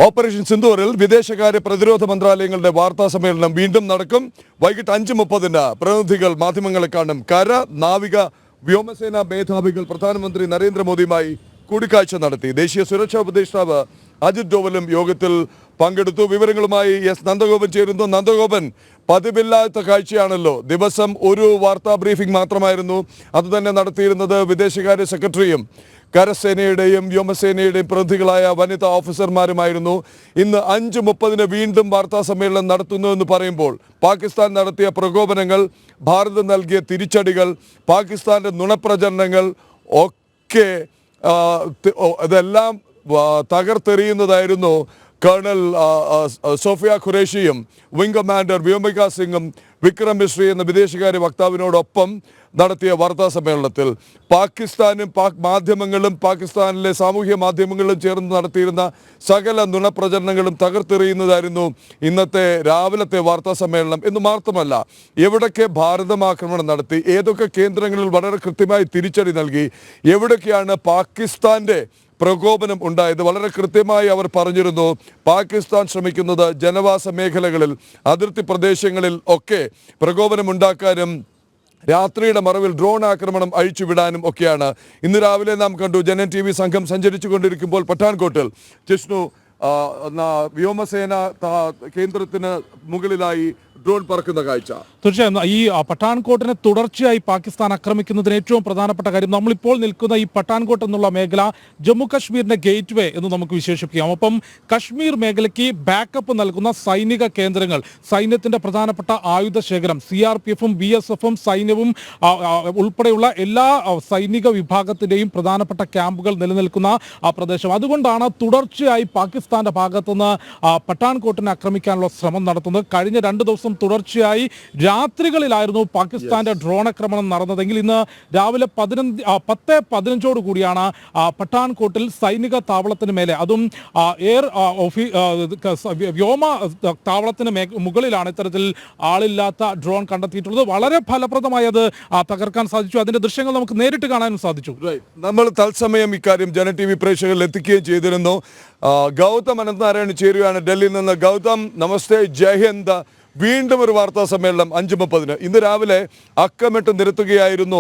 Operation സിന്ദൂറിൽ വിദേശകാര്യ പ്രതിരോധ മന്ത്രാലയങ്ങളുടെ വാർത്താ സമ്മേളനം വീണ്ടും നടക്കും. വൈകിട്ട് 5:30 പ്രതിനിധികൾ മാധ്യമങ്ങളെ കാണും. കര, നാവിക, വ്യോമസേന മേധാവികൾ പ്രധാനമന്ത്രി നരേന്ദ്രമോദിയുമായി കൂടിക്കാഴ്ച നടത്തി. ദേശീയ സുരക്ഷാ ഉപദേഷ്ടാവ് അജിത് ഡോവലും യോഗത്തിൽ പങ്കെടുത്തു. വിവരങ്ങളുമായി എസ് നന്ദഗോപൻ ചേരുന്നു. നന്ദഗോപൻ, പതിവില്ലാത്ത കാഴ്ചയാണല്ലോ. ദിവസം ഒരു വാർത്താ ബ്രീഫിംഗ് മാത്രമായിരുന്നു. അതുതന്നെ നടത്തിയിരുന്നത് വിദേശകാര്യ സെക്രട്ടറിയും കരസേനയുടെയും വ്യോമസേനയുടെയും പ്രതിനിധികളായ വനിതാ ഓഫീസർമാരുമായിരുന്നു. ഇന്ന് 5:30 വീണ്ടും വാർത്താ സമ്മേളനം നടത്തുന്നു എന്ന് പറയുമ്പോൾ പാകിസ്ഥാൻ നടത്തിയ പ്രകോപനങ്ങൾ, ഭാരതം നൽകിയ തിരിച്ചടികൾ, പാകിസ്ഥാന്റെ നുണപ്രചരണങ്ങൾ ഒക്കെ ഇതെല്ലാം തകർത്തെറിയുന്നതായിരുന്നു കേണൽ സോഫിയ ഖുറേഷിയും വിംഗ് കമാൻഡർ വ്യോമിക സിംഗും വിക്രം മിശ്രി എന്ന വിദേശകാര്യ വക്താവിനോടൊപ്പം നടത്തിയ വാർത്താ സമ്മേളനത്തിൽ. പാകിസ്ഥാനും പാക് മാധ്യമങ്ങളും പാകിസ്ഥാനിലെ സാമൂഹ്യ മാധ്യമങ്ങളും ചേർന്ന് നടത്തിയിരുന്ന സകല നുണപ്രചരണങ്ങളും തകർത്തെറിയുന്നതായിരുന്നു ഇന്നത്തെ രാവിലത്തെ വാർത്താ സമ്മേളനം എന്ന് മാത്രമല്ല, എവിടൊക്കെ ഭാരതം ആക്രമണം നടത്തി, ഏതൊക്കെ കേന്ദ്രങ്ങളിൽ വളരെ കൃത്യമായി തിരിച്ചടി നൽകി, എവിടൊക്കെയാണ് പാകിസ്ഥാന്റെ പ്രകോപനം ഉണ്ടായത്, വളരെ കൃത്യമായി അവർ പറഞ്ഞിരുന്നു. പാകിസ്ഥാൻ ശ്രമിക്കുന്നത് ജനവാസ മേഖലകളിൽ, അതിർത്തി പ്രദേശങ്ങളിൽ ഒക്കെ പ്രകോപനം ഉണ്ടാക്കാനും രാത്രിയുടെ മറവിൽ ഡ്രോൺ ആക്രമണം അഴിച്ചുവിടാനും ഒക്കെയാണ്. ഇന്ന് രാവിലെ നാം കണ്ടു, ജനൻ TV സംഘം സഞ്ചരിച്ചു കൊണ്ടിരിക്കുമ്പോൾ പഠാൻകോട്ടിൽ ജിഷ്ണു വ്യോമസേന കേന്ദ്രത്തിന് മുകളിലായി ഡ്രോൺ പറക്കുന്ന കാഴ്ച. തീർച്ചയായും ഈ പഠാൻകോട്ടിനെ തുടർച്ചയായി പാകിസ്ഥാൻ ആക്രമിക്കുന്നതിന് ഏറ്റവും പ്രധാനപ്പെട്ട കാര്യം, നമ്മളിപ്പോൾ നിൽക്കുന്ന ഈ പഠാൻകോട്ട് എന്നുള്ള മേഖല ജമ്മു കശ്മീരിന്റെ ഗേറ്റ് വേ എന്ന് നമുക്ക് വിശേഷിപ്പിക്കാം. ഒപ്പം കശ്മീർ മേഖലയ്ക്ക് ബാക്കപ്പ് നൽകുന്ന സൈനിക കേന്ദ്രങ്ങൾ, സൈന്യത്തിന്റെ പ്രധാനപ്പെട്ട ആയുധ ശേഖരം, CRPF-ഉം BSF-ഉം സൈന്യവും ഉൾപ്പെടെയുള്ള എല്ലാ സൈനിക വിഭാഗത്തിന്റെയും പ്രധാനപ്പെട്ട ക്യാമ്പുകൾ നിലനിൽക്കുന്ന ആ പ്രദേശം. അതുകൊണ്ടാണ് തുടർച്ചയായി പാകിസ്ഥാന്റെ ഭാഗത്തുനിന്ന് പഠാൻകോട്ടിനെ ആക്രമിക്കാനുള്ള ശ്രമം നടത്തുന്നത്. കഴിഞ്ഞ 2 ദിവസം തുടർച്ചയായി രാത്രികളിലായിരുന്നു പാകിസ്ഥാന്റെ ഡ്രോൺ ആക്രമണം നടന്നതെങ്കിൽ ഇന്ന് രാവിലെ 10:15 കൂടിയാണ് പഠാൻകോട്ടിൽ സൈനിക താവളത്തിന് മേലെ, അതും എയർ വ്യോമ താവളത്തിന് മുകളിലാണ് ഇത്തരത്തിൽ ആളില്ലാത്ത ഡ്രോൺ കണ്ടെത്തിയിട്ടുള്ളത്. വളരെ ഫലപ്രദമായി അത് തകർക്കാൻ സാധിച്ചു. അതിന്റെ ദൃശ്യങ്ങൾ നമുക്ക് നേരിട്ട് കാണാനും സാധിച്ചു. നമ്മൾ തത്സമയം ഇക്കാര്യം ജന TV പ്രേക്ഷകരിൽ എത്തിക്കുകയും ചെയ്തിരുന്നു. ഗൗതം അനന്തനാരായണൻ ചേരുകയാണ് ഡൽഹിയിൽ നിന്ന്. ഗൗതം, നമസ്തേ, ജയ് ഹിന്ദ്. വീണ്ടും ഒരു വാർത്താ സമ്മേളനം 5:30. ഇന്ന് രാവിലെ അക്കമിട്ട് നിരത്തുകയായിരുന്നു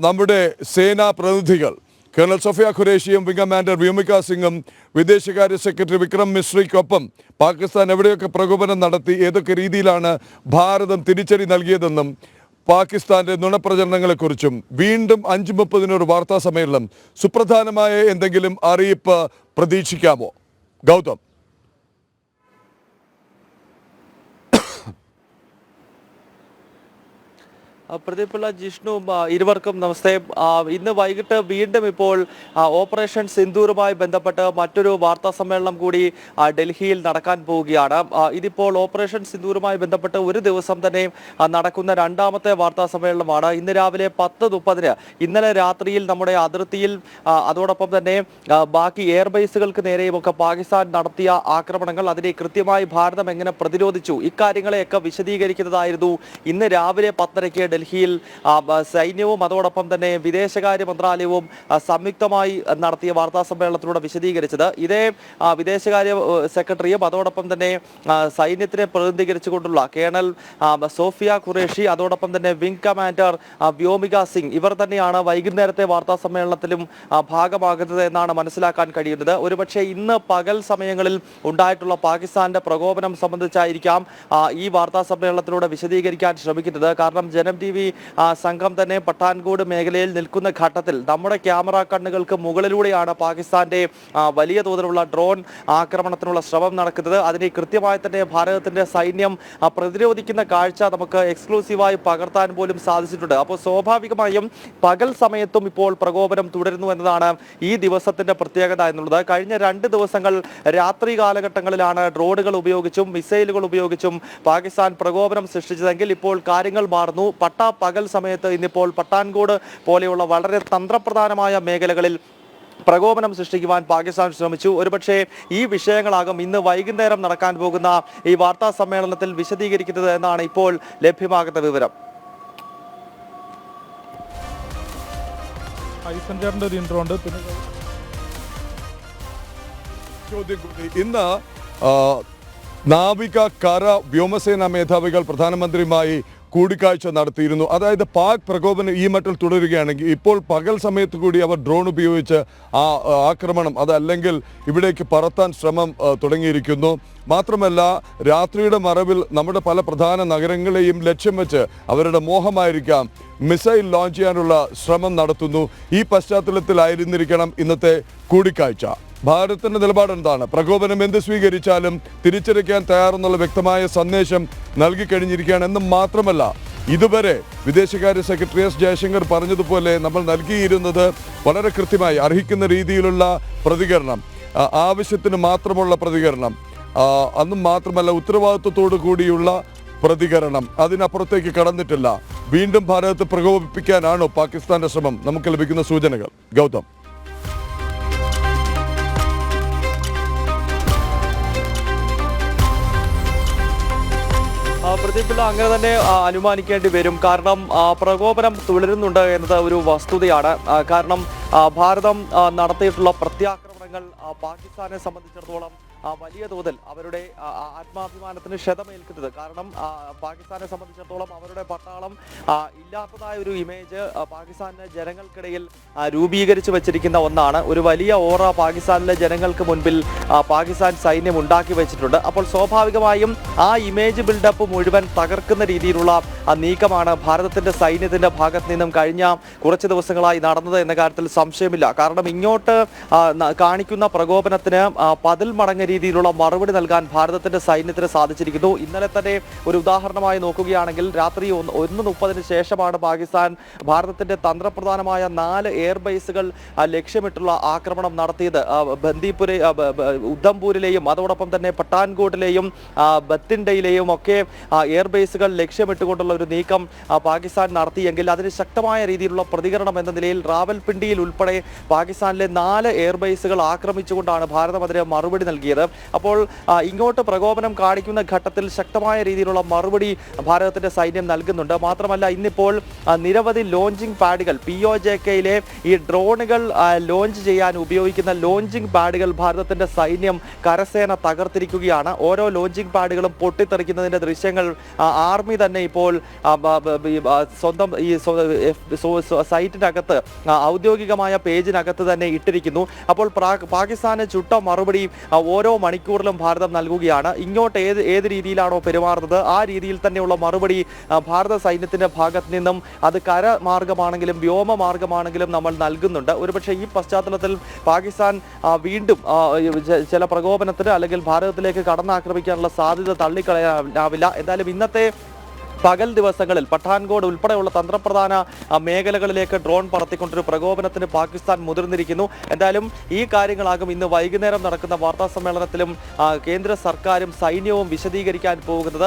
നമ്മുടെ സേനാ പ്രതിനിധികൾ. കേണൽ സോഫിയ ഖുറേഷിയും വിംഗ് കമാൻഡർ വ്യോമിക സിംഗും വിദേശകാര്യ സെക്രട്ടറി വിക്രം മിശ്രിക്കൊപ്പം പാകിസ്ഥാൻ എവിടെയൊക്കെ പ്രകോപനം നടത്തി, ഏതൊക്കെ രീതിയിലാണ് ഭാരതം തിരിച്ചടി നൽകിയതെന്നും പാകിസ്ഥാന്റെ നുണപ്രചരണങ്ങളെക്കുറിച്ചും വീണ്ടും 5:30 ഒരു വാർത്താ സമ്മേളനം. സുപ്രധാനമായ എന്തെങ്കിലും അറിയിപ്പ് പ്രതീക്ഷിക്കാമോ ഗൗതം? പ്രദീപുള്ള, ജിഷ്ണു, ഇരുവർക്കും നമസ്തേ. ഇന്ന് വൈകിട്ട് വീണ്ടും ഇപ്പോൾ ഓപ്പറേഷൻ സിന്ദൂറുമായി ബന്ധപ്പെട്ട് മറ്റൊരു വാർത്താ സമ്മേളനം കൂടി ഡൽഹിയിൽ നടക്കാൻ പോവുകയാണ്. ഇതിപ്പോൾ ഓപ്പറേഷൻ സിന്ദൂറുമായി ബന്ധപ്പെട്ട് ഒരു ദിവസം തന്നെ നടക്കുന്ന 2ാമത്തെ വാർത്താ സമ്മേളനമാണ്. ഇന്ന് രാവിലെ 10:30 ഇന്നലെ രാത്രിയിൽ നമ്മുടെ അതിർത്തിയിൽ അതോടൊപ്പം തന്നെ ബാക്കി എയർബേസുകൾക്ക് നേരെയുമൊക്കെ പാകിസ്ഥാൻ നടത്തിയ ആക്രമണങ്ങൾ, അതിനെ കൃത്യമായി ഭാരതം എങ്ങനെ പ്രതിരോധിച്ചു, ഇക്കാര്യങ്ങളെയൊക്കെ വിശദീകരിക്കുന്നതായിരുന്നു ഇന്ന് രാവിലെ 10:30 ഡൽഹിയിൽ സൈന്യവും അതോടൊപ്പം തന്നെ വിദേശകാര്യ മന്ത്രാലയവും സംയുക്തമായി നടത്തിയ വാർത്താ സമ്മേളനത്തിലൂടെ വിശദീകരിച്ചത്. ഇതേ വിദേശകാര്യ സെക്രട്ടറിയും അതോടൊപ്പം തന്നെ സൈന്യത്തിനെ പ്രതിനിധീകരിച്ചുകൊണ്ടുള്ള കേണൽ സോഫിയ ഖുറേഷി, അതോടൊപ്പം തന്നെ വിംഗ് കമാൻഡർ വ്യോമിക സിംഗ്, ഇവർ തന്നെയാണ് വൈകുന്നേരത്തെ വാർത്താ സമ്മേളനത്തിലും ഭാഗമാകുന്നത് എന്നാണ് മനസ്സിലാക്കാൻ കഴിയുന്നത്. ഒരുപക്ഷെ ഇന്ന് പകൽ സമയങ്ങളിൽ ഉണ്ടായിട്ടുള്ള പാകിസ്ഥാന്റെ പ്രകോപനം സംബന്ധിച്ചായിരിക്കാം ഈ വാർത്താ സമ്മേളനത്തിലൂടെ വിശദീകരിക്കാൻ ശ്രമിക്കുന്നത്. കാരണം ജനം TV സംഘം തന്നെ പഠാൻകോട്ട് മേഖലയിൽ നിൽക്കുന്ന ഘട്ടത്തിൽ നമ്മുടെ ക്യാമറ കണ്ണുകൾക്ക് മുകളിലൂടെയാണ് പാകിസ്ഥാന്റെ വലിയ തോതിലുള്ള ഡ്രോൺ ആക്രമണത്തിനുള്ള ശ്രമം നടക്കുന്നത്. അതിനെ കൃത്യമായി തന്നെ ഭാരതത്തിന്റെ സൈന്യം പ്രതിരോധിക്കുന്ന കാഴ്ച നമുക്ക് എക്സ്ക്ലൂസീവായി പകർത്താൻ പോലും സാധിച്ചിട്ടുണ്ട്. അപ്പോൾ സ്വാഭാവികമായും പകൽ സമയത്തും ഇപ്പോൾ പ്രകോപനം തുടരുന്നു എന്നതാണ് ഈ ദിവസത്തിന്റെ പ്രത്യേകത എന്നുള്ളത്. കഴിഞ്ഞ 2 ദിവസങ്ങൾ രാത്രി കാലഘട്ടങ്ങളിലാണ് ഡ്രോണുകൾ ഉപയോഗിച്ചും മിസൈലുകൾ ഉപയോഗിച്ചും പാകിസ്ഥാൻ പ്രകോപനം സൃഷ്ടിച്ചതെങ്കിൽ ഇപ്പോൾ കാര്യങ്ങൾ മാറുന്നു. പകൽ സമയത്ത് ഇന്നിപ്പോൾ പഠാൻകോട്ട് പോലെയുള്ള വളരെ തന്ത്രപ്രധാനമായ മേഖലകളിൽ പ്രകോപനം സൃഷ്ടിക്കുവാൻ പാകിസ്ഥാൻ ശ്രമിച്ചു. ഒരുപക്ഷെ ഈ വിഷയങ്ങളാകും ഇന്ന് വൈകുന്നേരം നടക്കാൻ പോകുന്ന ഈ വാർത്താ സമ്മേളനത്തിൽ വിശദീകരിക്കുന്നത് എന്നാണ് ഇപ്പോൾ ലഭ്യമാകുന്ന വിവരം. ഒരു ഇൻട്രോ ഉണ്ട്. പിന്നെ ചോദ്യം കൂടി. ഇന്ന് നാവിക കര വ്യോമസേനാ മേധാവികൾ പ്രധാനമന്ത്രിയുമായി കൂടിക്കാഴ്ച നടത്തിയിരുന്നു. അതായത് പാക് പ്രകോപനം ഈ മട്ടിൽ തുടരുകയാണെങ്കിൽ ഇപ്പോൾ പകൽ സമയത്ത് കൂടി അവർ ഡ്രോൺ ഉപയോഗിച്ച് ആ ആക്രമണം അതല്ലെങ്കിൽ ഇവിടേക്ക് പറത്താൻ ശ്രമം തുടങ്ങിയിരിക്കുന്നു. മാത്രമല്ല രാത്രിയുടെ മറവിൽ നമ്മുടെ പല പ്രധാന നഗരങ്ങളെയും ലക്ഷ്യം വെച്ച് അവരുടെ മോഹമായിരിക്കാം മിസൈൽ ലോഞ്ച് ചെയ്യാനുള്ള ശ്രമം നടത്തുന്നു. ഈ പശ്ചാത്തലത്തിലായിരുന്നിരിക്കണം ഇന്നത്തെ കൂടിക്കാഴ്ച. ഭാരതത്തിന്റെ നിലപാട് എന്താണ്? പ്രകോപനം എന്ത് സ്വീകരിച്ചാലും തിരിച്ചടിക്കാൻ തയ്യാറെന്നുള്ള വ്യക്തമായ സന്ദേശം നൽകിക്കഴിഞ്ഞിരിക്കുകയാണ്. എന്നും മാത്രമല്ല ഇതുവരെ വിദേശകാര്യ സെക്രട്ടറി എസ് ജയശങ്കർ പറഞ്ഞതുപോലെ നമ്മൾ നൽകിയിരുന്നത് വളരെ കൃത്യമായി അർഹിക്കുന്ന രീതിയിലുള്ള പ്രതികരണം, ആവശ്യത്തിന് മാത്രമുള്ള പ്രതികരണം, അന്നും മാത്രമല്ല ഉത്തരവാദിത്വത്തോടു കൂടിയുള്ള പ്രതികരണം, അതിനപ്പുറത്തേക്ക് കടന്നിട്ടില്ല. വീണ്ടും ഭാരതത്തെ പ്രകോപിപ്പിക്കാനാണോ പാകിസ്ഥാന്റെ ശ്രമം? നമുക്ക് ലഭിക്കുന്ന സൂചനകൾ. ഗൗതം. പ്രദീപിള്ള അങ്ങനെ തന്നെ അനുമാനിക്കേണ്ടി വരും. കാരണം പ്രകോപനം തുടരുന്നുണ്ട് എന്നത് ഒരു വസ്തുതയാണ്. കാരണം ഭാരതം നടത്തിയിട്ടുള്ള പ്രത്യാക്രമണങ്ങൾ പാകിസ്ഥാനെ സംബന്ധിച്ചിടത്തോളം വലിയ തോതിൽ അവരുടെ ആത്മാഭിമാനത്തിന് ക്ഷതമേൽക്കുന്നത്. കാരണം പാകിസ്ഥാനെ സംബന്ധിച്ചിടത്തോളം അവരുടെ പട്ടാളം ഇല്ലാത്തതായ ഒരു ഇമേജ് പാകിസ്ഥാനിലെ ജനങ്ങൾക്കിടയിൽ രൂപീകരിച്ചു വച്ചിരിക്കുന്ന ഒന്നാണ്. ഒരു വലിയ ഓറ പാകിസ്ഥാനിലെ ജനങ്ങൾക്ക് മുൻപിൽ പാകിസ്ഥാൻ സൈന്യം ഉണ്ടാക്കി വെച്ചിട്ടുണ്ട്. അപ്പോൾ സ്വാഭാവികമായും ആ ഇമേജ് ബിൽഡപ്പ് മുഴുവൻ തകർക്കുന്ന രീതിയിലുള്ള നീക്കമാണ് ഭാരതത്തിന്റെ സൈന്യത്തിന്റെ ഭാഗത്ത് നിന്നും കഴിഞ്ഞ കുറച്ച് ദിവസങ്ങളായി നടന്നത് എന്ന കാര്യത്തിൽ സംശയമില്ല. കാരണം ഇങ്ങോട്ട് കാണിക്കുന്ന പ്രകോപനത്തിന് 10 മടങ്ങ് രീതിയിലുള്ള മറുപടി നൽകാൻ ഭാരതത്തിന്റെ സൈന്യത്തിന് സാധിച്ചിരിക്കുന്നു. ഇന്നലെ തന്നെ ഒരു ഉദാഹരണമായി നോക്കുകയാണെങ്കിൽ രാത്രി 1:30 ശേഷമാണ് പാകിസ്ഥാൻ ഭാരതത്തിന്റെ തന്ത്രപ്രധാനമായ 4 എയർബേസുകൾ ലക്ഷ്യമിട്ടുള്ള ആക്രമണം നടത്തിയത്. ബന്ദിപ്പുര ഉദ്ധംപൂരിലെയും അതോടൊപ്പം തന്നെ പട്ടാൻകോട്ടിലെയും ബത്തിൻഡയിലെയും ഒക്കെ എയർബേസുകൾ ലക്ഷ്യമിട്ടുകൊണ്ടുള്ള ഒരു നീക്കം പാകിസ്ഥാൻ നടത്തിയെങ്കിൽ അതിന് ശക്തമായ രീതിയിലുള്ള പ്രതികരണം എന്ന നിലയിൽ റാവൽപിണ്ടിയിൽ ഉൾപ്പെടെ പാകിസ്ഥാനിലെ 4 എയർബേസുകൾ ആക്രമിച്ചുകൊണ്ടാണ് ഭാരതം അതിന് മറുപടി നൽകിയത്. അപ്പോൾ ഇങ്ങോട്ട് പ്രകോപനം കാണിക്കുന്ന ഘട്ടത്തിൽ ശക്തമായ രീതിയിലുള്ള മറുപടി ഭാരതത്തിന്റെ സൈന്യം നൽകുന്നുണ്ട്. മാത്രമല്ല ഇന്നിപ്പോൾ നിരവധി ലോഞ്ചിങ് പാഡുകൾ POJKയിലെ ഈ ഡ്രോണുകൾ ലോഞ്ച് ചെയ്യാൻ ഉപയോഗിക്കുന്ന ലോഞ്ചിങ് പാഡുകൾ ഭാരതത്തിന്റെ സൈന്യം കരസേന തകർത്തിരിക്കുകയാണ്. ഓരോ ലോഞ്ചിങ് പാഡുകളും പൊട്ടിത്തെറിക്കുന്നതിന്റെ ദൃശ്യങ്ങൾ ആർമി തന്നെ ഇപ്പോൾ സ്വന്തം ഈ സൈറ്റിനകത്ത് ഔദ്യോഗികമായ പേജിനകത്ത് തന്നെ ഇട്ടിരിക്കുന്നു. അപ്പോൾ പാകിസ്ഥാന് ചുട്ട മറുപടി ഓരോ മണിക്കൂറിലും ഭാരതം നൽകുകയാണ്. ഇങ്ങോട്ട് ഏത് രീതിയിലാണോ പെരുമാറുന്നത് ആ രീതിയിൽ തന്നെയുള്ള മറുപടി ഭാരത സൈന്യത്തിന്റെ ഭാഗത്ത് നിന്നും അത് കരമാർഗമാണെങ്കിലും വ്യോമമാർഗമാണെങ്കിലും നമ്മൾ നൽകുന്നുണ്ട്. ഒരുപക്ഷെ ഈ പശ്ചാത്തലത്തിൽ പാകിസ്ഥാൻ വീണ്ടും ചില പ്രകോപനത്തിന് അല്ലെങ്കിൽ ഭാരതത്തിലേക്ക് കടന്നാക്രമിക്കാനുള്ള സാധ്യത തള്ളിക്കളയാനാവില്ല. എന്തായാലും ഇന്നത്തെ പകൽ ദിവസങ്ങളിൽ പഠാൻകോട്ട് ഉൾപ്പെടെയുള്ള തന്ത്രപ്രധാന മേഖലകളിലേക്ക് ഡ്രോൺ പറത്തിക്കൊണ്ടൊരു പ്രകോപനത്തിന് പാകിസ്ഥാൻ മുതിർന്നിരിക്കുന്നു. എന്തായാലും ഈ കാര്യങ്ങളാകും ഇന്ന് വൈകുന്നേരം നടക്കുന്ന വാർത്താ സമ്മേളനത്തിലും കേന്ദ്ര സർക്കാരും സൈന്യവും വിശദീകരിക്കാൻ പോകുന്നത്.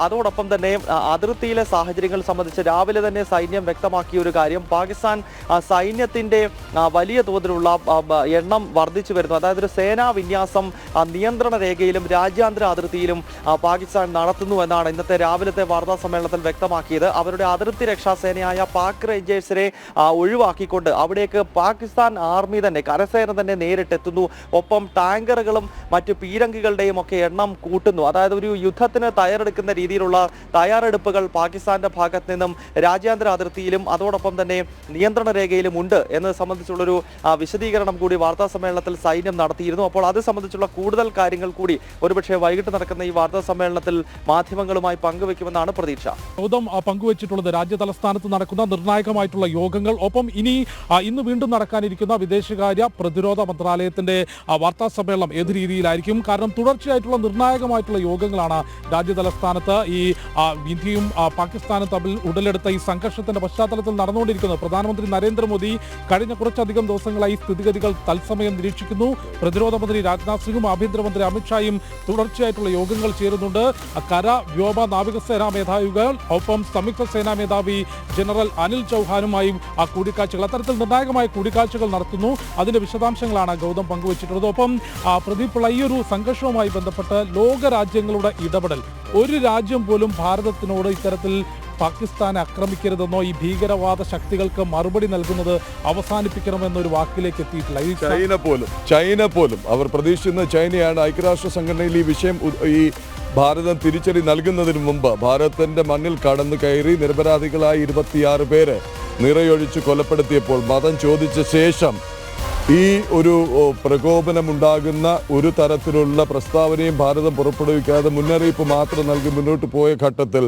അതോടൊപ്പം തന്നെ അതിർത്തിയിലെ സാഹചര്യങ്ങൾ സംബന്ധിച്ച് രാവിലെ തന്നെ സൈന്യം വ്യക്തമാക്കിയ ഒരു കാര്യം, പാകിസ്ഥാൻ സൈന്യത്തിന്റെ വലിയ തോതിലുള്ള എണ്ണം വർദ്ധിച്ചു വരുന്നു. അതായത് ഒരു സേനാ വിന്യാസം നിയന്ത്രണ രേഖയിലും രാജ്യാന്തര അതിർത്തിയിലും പാകിസ്ഥാൻ നടത്തുന്നു എന്നാണ് ഇന്നത്തെ രാവിലത്തെ വാർത്താ സമ്മേളനത്തിൽ വ്യക്തമാക്കിയത്. അവരുടെ അതിർത്തി രക്ഷാസേനയായ പാക് റേഞ്ചേഴ്സിനെ ഒഴിവാക്കിക്കൊണ്ട് അവിടേക്ക് പാകിസ്ഥാൻ ആർമി തന്നെ കരസേന തന്നെ നേരിട്ടെത്തുന്നു. ഒപ്പം ടാങ്കറുകളും മറ്റു പീരങ്കികളുടെയും ഒക്കെ എണ്ണം കൂട്ടുന്നു. അതായത് ഒരു യുദ്ധത്തിന് തയ്യാറെടുക്കുന്ന രീതിയിലുള്ള തയ്യാറെടുപ്പുകൾ പാകിസ്ഥാന്റെ ഭാഗത്ത് നിന്നും രാജ്യാന്തര അതിർത്തിയിലും അതോടൊപ്പം തന്നെ നിയന്ത്രണ രേഖയിലും ഉണ്ട് എന്നത് സംബന്ധിച്ചുള്ളൊരു വിശദീകരണം കൂടി വാർത്താ സമ്മേളനത്തിൽ സൈന്യം നടത്തിയിരുന്നു. അപ്പോൾ അത് സംബന്ധിച്ചുള്ള കൂടുതൽ കാര്യങ്ങൾ കൂടി ഒരുപക്ഷെ വൈകിട്ട് നടക്കുന്ന ഈ വാർത്താ സമ്മേളനത്തിൽ മാധ്യമങ്ങളുമായി പങ്കുവെക്കുമെന്നാണ് പ്രതീക്ഷ. ഗൗതം പങ്കുവച്ചിട്ടുള്ളത് രാജ്യ തലസ്ഥാനത്ത് നടക്കുന്ന നിർണായകമായിട്ടുള്ള യോഗങ്ങൾ, ഒപ്പം ഇന്ന് വീണ്ടും നടക്കാനിരിക്കുന്ന വിദേശകാര്യ പ്രതിരോധ മന്ത്രാലയത്തിന്റെ വാർത്താ സമ്മേളനം ഏത് രീതിയിലായിരിക്കും? കാരണം തുടർച്ചയായിട്ടുള്ള നിർണായകമായിട്ടുള്ള യോഗങ്ങളാണ് രാജ്യ തലസ്ഥാനത്ത് ഈ ഇന്ത്യയും പാകിസ്ഥാനും തമ്മിൽ ഉടലെടുത്ത ഈ സംഘർഷത്തിന്റെ പശ്ചാത്തലത്തിൽ നടന്നുകൊണ്ടിരിക്കുന്നത്. പ്രധാനമന്ത്രി നരേന്ദ്രമോദി കഴിഞ്ഞ കുറച്ചധികം ദിവസങ്ങളായി സ്ഥിതിഗതികൾ തത്സമയം നിരീക്ഷിക്കുന്നു. പ്രതിരോധ മന്ത്രി രാജ്നാഥ് സിംഗും ആഭ്യന്തരമന്ത്രി അമിത്ഷായും തുടർച്ചയായിട്ടുള്ള യോഗങ്ങൾ ചേരുന്നുണ്ട്. കര വ്യോമ നാവികസേനാ മേധാവികൾ ഒപ്പം സംയുക്ത സേനാ മേധാവി ജനറൽ അനിൽ ചൗഹാനുമായും കൂടിക്കാഴ്ചകൾ, അത്തരത്തിൽ നിർണായകമായ കൂടിക്കാഴ്ചകൾ നടത്തുന്നു. അതിന്റെ വിശദാംശങ്ങളാണ് ഗൗതം പങ്കുവച്ചിട്ടുള്ളത്. ഒപ്പം പ്രദീപ് പിള്ള, ഈ ഒരു സംഘർഷവുമായി ബന്ധപ്പെട്ട് ലോകരാജ്യങ്ങളുടെ ഇടപെടൽ, ഒരു രാജ്യം പോലും ഭാരതത്തിനോട് ഇത്തരത്തിൽ പാകിസ്ഥാനെ ആക്രമിക്കരുതെന്നോ ഈ ഭീകരവാദ ശക്തികൾക്ക് മറുപടി നൽകുന്നത് അവസാനിപ്പിക്കണമെന്നൊരു വാക്കിലേക്ക് എത്തിയിട്ടില്ല. ചൈന പോലും അവർ പ്രതീക്ഷിക്കുന്ന ചൈനയാണ് ഐക്യരാഷ്ട്ര സംഘടനയിൽ ഈ വിഷയം ഈ ഭാരതം തിരിച്ചടി നൽകുന്നതിന് മുമ്പ് ഭാരതത്തിന്റെ മണ്ണിൽ കടന്നു കയറി നിരപരാധികളായ 26 പേരെ നിറയൊഴിച്ച് കൊലപ്പെടുത്തിയപ്പോൾ മതം ചോദിച്ച ശേഷം ഈ ഒരു പ്രകോപനമുണ്ടാകുന്ന ഒരു തരത്തിലുള്ള പ്രസ്താവനയും ഭാരതം പുറപ്പെടുവിക്കാതെ മുന്നറിയിപ്പ് മാത്രം നൽകി മുന്നോട്ട് പോയ ഘട്ടത്തിൽ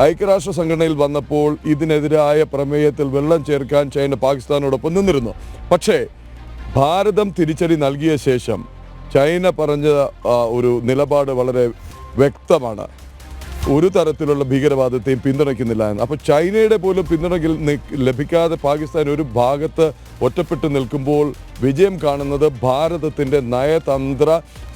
ഐക്യരാഷ്ട്ര സംഘടനയിൽ വന്നപ്പോൾ ഇതിനെതിരായ പ്രമേയത്തിൽ വെള്ളം ചേർക്കാൻ ചൈന പാകിസ്ഥാനോടൊപ്പം നിന്നിരുന്നു. പക്ഷേ ഭാരതം തിരിച്ചടി നൽകിയ ശേഷം ചൈന പറഞ്ഞ ഒരു നിലപാട് വളരെ വ്യക്തമാണ്. ഒരു തരത്തിലുള്ള ഭീകരവാദത്തെയും പിന്തുണയ്ക്കുന്നില്ല എന്ന്. അപ്പോൾ ചൈനയുടെ പോലും പിന്തുണ ലഭിക്കാതെ പാകിസ്ഥാൻ ഒരു ഭാഗത്ത് ഒറ്റപ്പെട്ടു നിൽക്കുമ്പോൾ വിജയം കാണുന്നത് ഭാരതത്തിൻ്റെ നയതന്ത്ര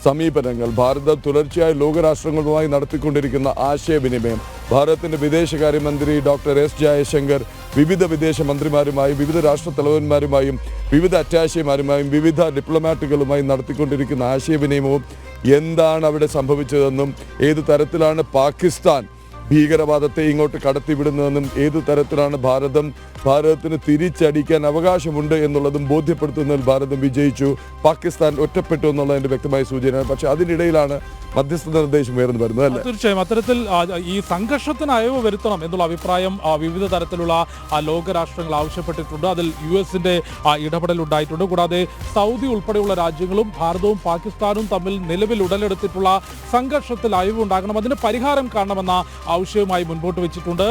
സമീപനങ്ങൾ, ഭാരതം തുടർച്ചയായി ലോകരാഷ്ട്രങ്ങളുമായി നടത്തിക്കൊണ്ടിരിക്കുന്ന ആശയവിനിമയം, ഭാരതത്തിൻ്റെ വിദേശകാര്യമന്ത്രി ഡോക്ടർ എസ് ജയശങ്കർ വിവിധ വിദേശ മന്ത്രിമാരുമായും വിവിധ രാഷ്ട്ര തലവന്മാരുമായും വിവിധ അറ്റാഷമാരുമായും വിവിധ ഡിപ്ലോമാറ്റുകളുമായി നടത്തിക്കൊണ്ടിരിക്കുന്ന ആശയവിനിമയവും എന്താണ് അവിടെ സംഭവിച്ചതെന്നും ഏത് തരത്തിലാണ് പാകിസ്ഥാൻ ഭീകരവാദത്തെ ഇങ്ങോട്ട് കടത്തിവിടുന്നതെന്നും ഏത് തരത്തിലാണ് ഭാരതത്തിന് തിരിച്ചടിക്കാൻ അവകാശമുണ്ട് എന്നുള്ളതും ബോധ്യപ്പെടുത്തുന്നതിൽ ഭാരതം വിജയിച്ചു. പാകിസ്ഥാൻ ഒറ്റപ്പെട്ടു എന്നുള്ളതിൻ്റെ വ്യക്തമായ സൂചനയാണ്. പക്ഷേ അതിനിടയിലാണ് മധ്യസ്ഥ നിർദ്ദേശം ഉയർന്നു വരുന്നത് അല്ലേ? തീർച്ചയായും അത്തരത്തിൽ ഈ സംഘർഷത്തിന് അയവ് വരുത്തണം എന്നുള്ള അഭിപ്രായം വിവിധ തരത്തിലുള്ള ലോകരാഷ്ട്രങ്ങൾ ആവശ്യപ്പെട്ടിട്ടുണ്ട്. അതിൽ US-ന്റെ ഇടപെടൽ ഉണ്ടായിട്ടുണ്ട്. കൂടാതെ സൗദി ഉൾപ്പെടെയുള്ള രാജ്യങ്ങളും ഭാരതവും പാകിസ്ഥാനും തമ്മിൽ നിലവിൽ ഉടലെടുത്തിട്ടുള്ള സംഘർഷത്തിൽ അയവ് ഉണ്ടാകണം, അതിന് പരിഹാരം കാണണമെന്ന ആവശ്യവുമായി മുൻപോട്ട് വെച്ചിട്ടുണ്ട്.